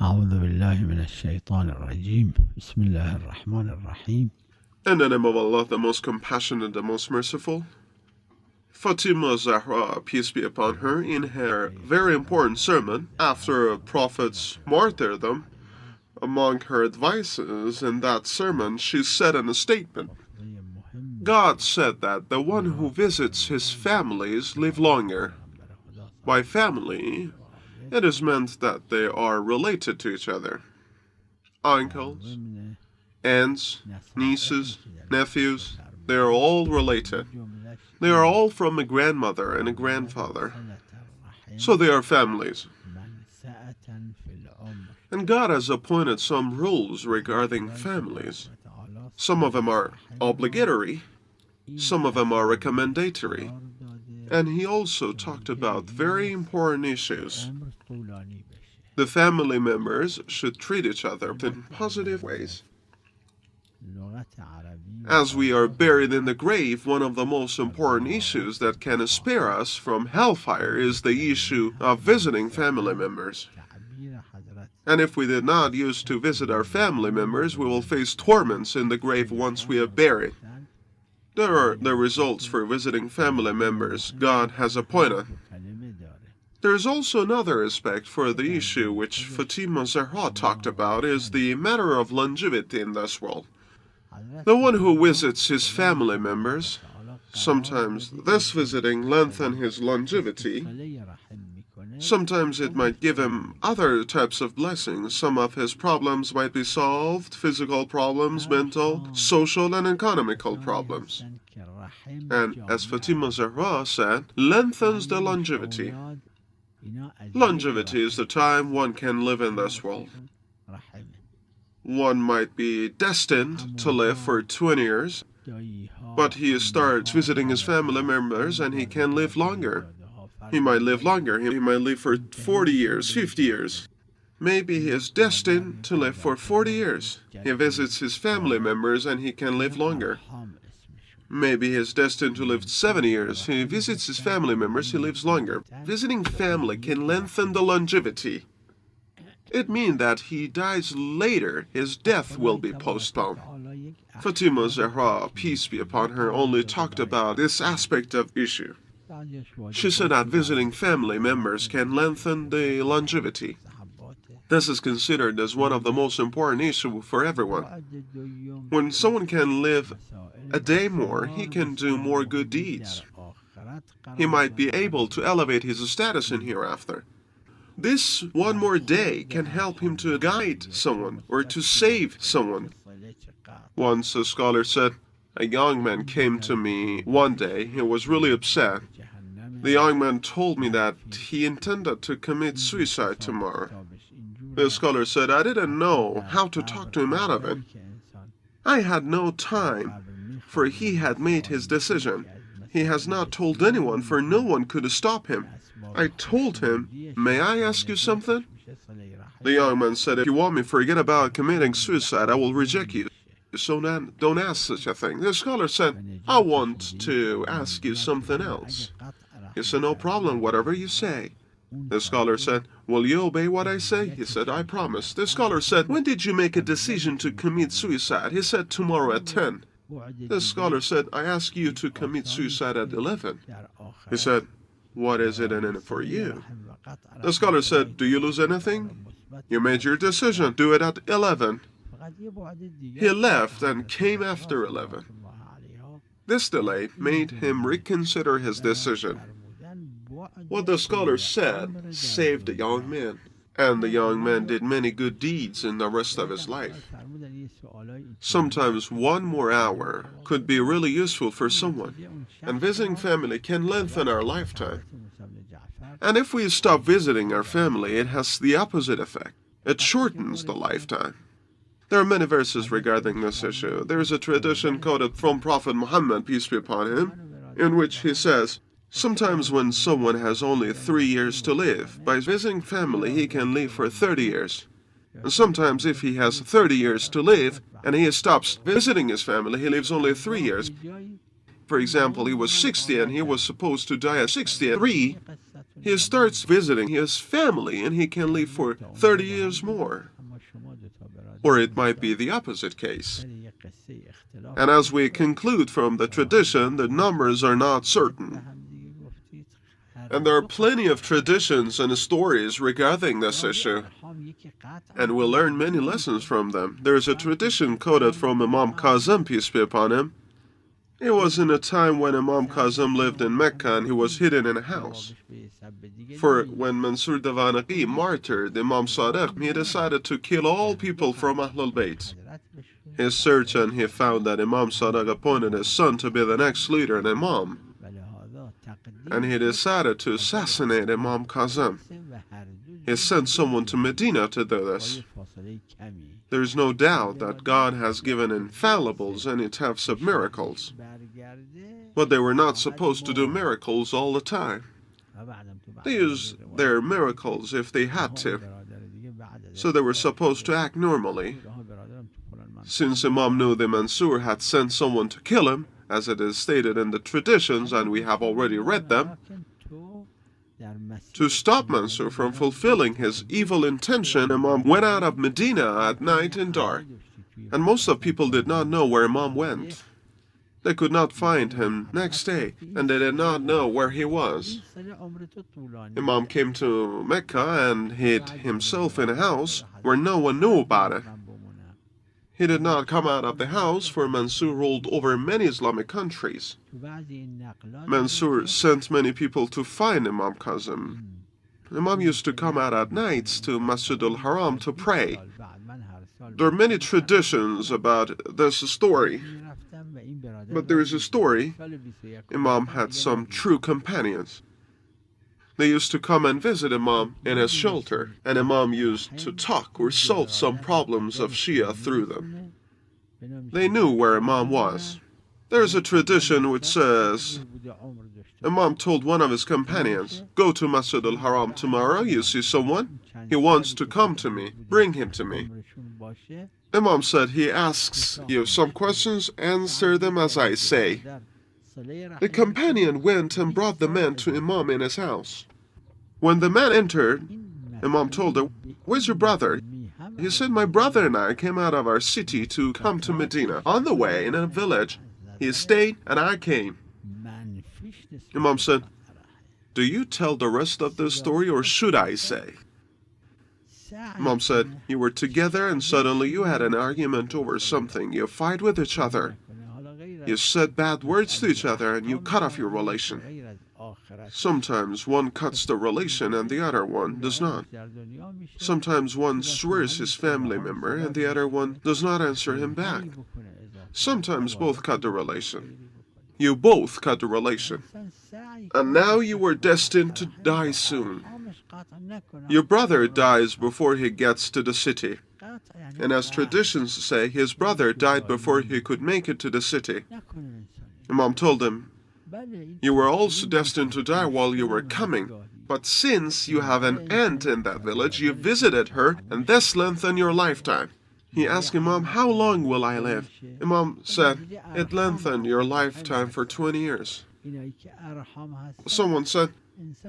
أعوذ بالله من الشيطان الرجيم بسم الله الرحمن الرحيم. In the name of Allah, the most compassionate, the most merciful. Fatima Zahra, peace be upon her, in her very important sermon after a prophet's martyrdom, among her advices in that sermon, she said in a statement, God said that the one who visits his families live longer. By family, it is meant that they are related to each other. Uncles, aunts, nieces, nephews, they are all related. They are all from a grandmother and a grandfather. So they are families. And God has appointed some rules regarding families. Some of them are obligatory, some of them are recommendatory. And he also talked about very important issues. The family members should treat each other in positive ways. As we are buried in the grave, one of the most important issues that can spare us from hellfire is the issue of visiting family members. And if we did not used to visit our family members, we will face torments in the grave once we are buried. There are the results for visiting family members God has appointed. There is also another aspect for the issue which Fatima Zahra talked about, is the matter of longevity in this world. The one who visits his family members, sometimes this visiting lengthens his longevity. Sometimes it might give him other types of blessings. Some of his problems might be solved, physical problems, mental, social, and economical problems. And as Fatima Zahra said, lengthens the longevity. Longevity is the time one can live in this world. One might be destined to live for 20 years, but he starts visiting his family members and he can live longer. He might live longer. He might live for 40 years, 50 years. Maybe he is destined to live for 40 years. He visits his family members and he can live longer. Maybe he is destined to live 70 years. He visits his family members, he lives longer. Visiting family can lengthen the longevity. It means that he dies later, his death will be postponed. Fatima Zahra, peace be upon her, only talked about this aspect of issue. She said that visiting family members can lengthen the longevity. This is considered as one of the most important issues for everyone. When someone can live a day more, he can do more good deeds. He might be able to elevate his status in hereafter. This one more day can help him to guide someone or to save someone. Once a scholar said, a young man came to me one day. He was really upset. The young man told me that he intended to commit suicide tomorrow. The scholar said, I didn't know how to talk to him out of it. I had no time, for he had made his decision. He has not told anyone, for no one could stop him. I told him, may I ask you something? The young man said, if you want me to forget about committing suicide, I will reject you. So then, don't ask such a thing. The scholar said, I want to ask you something else. He said, no problem, whatever you say. The scholar said, will you obey what I say? He said, I promise. The scholar said, when did you make a decision to commit suicide? He said, tomorrow at 10. The scholar said, I ask you to commit suicide at 11. He said, what is it in it for you? The scholar said, do you lose anything? You made your decision, do it at 11. He left and came after 11. This delay made him reconsider his decision. What the scholar said saved the young man. And the young man did many good deeds in the rest of his life. Sometimes 1 more hour could be really useful for someone, and visiting family can lengthen our lifetime. And if we stop visiting our family, it has the opposite effect. It shortens the lifetime. There are many verses regarding this issue. There is a tradition quoted from Prophet Muhammad, peace be upon him, in which he says, sometimes when someone has only 3 years to live, by visiting family he can live for 30 years. And sometimes if he has 30 years to live and he stops visiting his family, he lives only 3 years. For example, he was 60 and he was supposed to die at 63. He starts visiting his family and he can live for 30 years more. Or it might be the opposite case. And as we conclude from the tradition, the numbers are not certain. And there are plenty of traditions and stories regarding this issue, and we'll learn many lessons from them. There is a tradition quoted from Imam Kazim, peace be upon him. It was in a time when Imam Kazim lived in Mecca and he was hidden in a house. For when Mansur Davanaqi martyred Imam Sadiq, he decided to kill all people from Ahlul Bayt. He searched and he found that Imam Sadiq appointed his son to be the next leader and Imam. And he decided to assassinate Imam Kazim. He sent someone to Medina to do this. There is no doubt that God has given infallibles any types of miracles, but they were not supposed to do miracles all the time. They used their miracles if they had to, so they were supposed to act normally. Since Imam knew the Mansur had sent someone to kill him, as it is stated in the traditions, and we have already read them, to stop Mansur from fulfilling his evil intention, Imam went out of Medina at night and dark, and most of people did not know where Imam went. They could not find him next day, and they did not know where he was. Imam came to Mecca and hid himself in a house where no one knew about it. He did not come out of the house, for Mansur ruled over many Islamic countries. Mansur sent many people to find Imam Kazim. Imam used to come out at nights to Masjid al-Haram to pray. There are many traditions about this story, but there is a story. Imam had some true companions. They used to come and visit Imam in his shelter, and Imam used to talk or solve some problems of Shia through them. They knew where Imam was. There is a tradition which says, Imam told one of his companions, go to Masjid al-Haram tomorrow, you see someone? He wants to come to me, bring him to me. Imam said, he asks you some questions, answer them as I say. The companion went and brought the man to Imam in his house. When the man entered, Imam told him, where's your brother? He said, my brother and I came out of our city to come to Medina. On the way, in a village, he stayed and I came. Imam said, do you tell the rest of the story or should I say? Imam said, you were together and suddenly you had an argument over something. You fight with each other. You said bad words to each other and you cut off your relation. Sometimes one cuts the relation and the other one does not. Sometimes one swears his family member and the other one does not answer him back. Sometimes both cut the relation. You both cut the relation. And now you were destined to die soon. Your brother dies before he gets to the city. And as traditions say, his brother died before he could make it to the city. Imam told him, you were also destined to die while you were coming, but since you have an aunt in that village, you visited her, and this lengthened your lifetime. He asked Imam, how long will I live? Imam said, it lengthened your lifetime for 20 years. Someone said,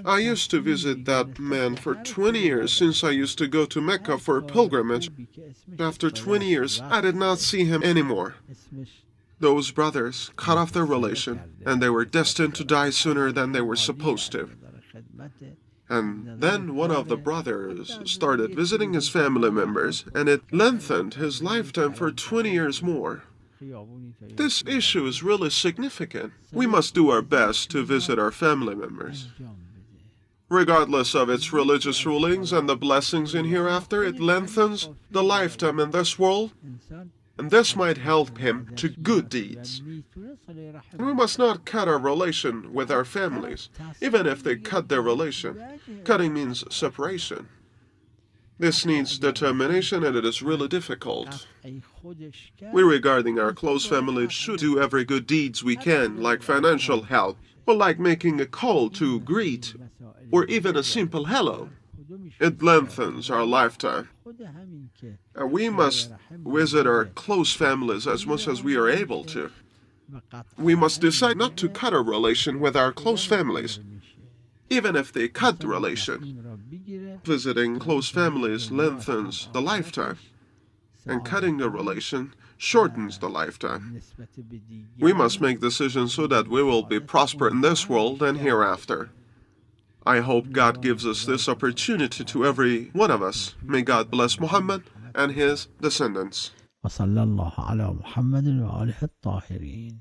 I used to visit that man for 20 years since I used to go to Mecca for a pilgrimage. After 20 years, I did not see him anymore. Those brothers cut off their relation, and they were destined to die sooner than they were supposed to. And then one of the brothers started visiting his family members, and it lengthened his lifetime for 20 years more. This issue is really significant. We must do our best to visit our family members. Regardless of its religious rulings and the blessings in hereafter, it lengthens the lifetime in this world, and this might help him to good deeds. And we must not cut our relation with our families, even if they cut their relation. Cutting means separation. This needs determination, and it is really difficult. We, regarding our close family, should do every good deeds we can, like financial help, or like making a call to greet, or even a simple hello. It lengthens our lifetime. And we must visit our close families as much as we are able to. We must decide not to cut our relation with our close families, even if they cut the relation. Visiting close families lengthens the lifetime, and cutting the relation shortens the lifetime. We must make decisions so that we will be prosperous in this world and hereafter. I hope God gives us this opportunity to every one of us. May God bless Muhammad and his descendants. وصلى الله على محمد وآله الطاهرين.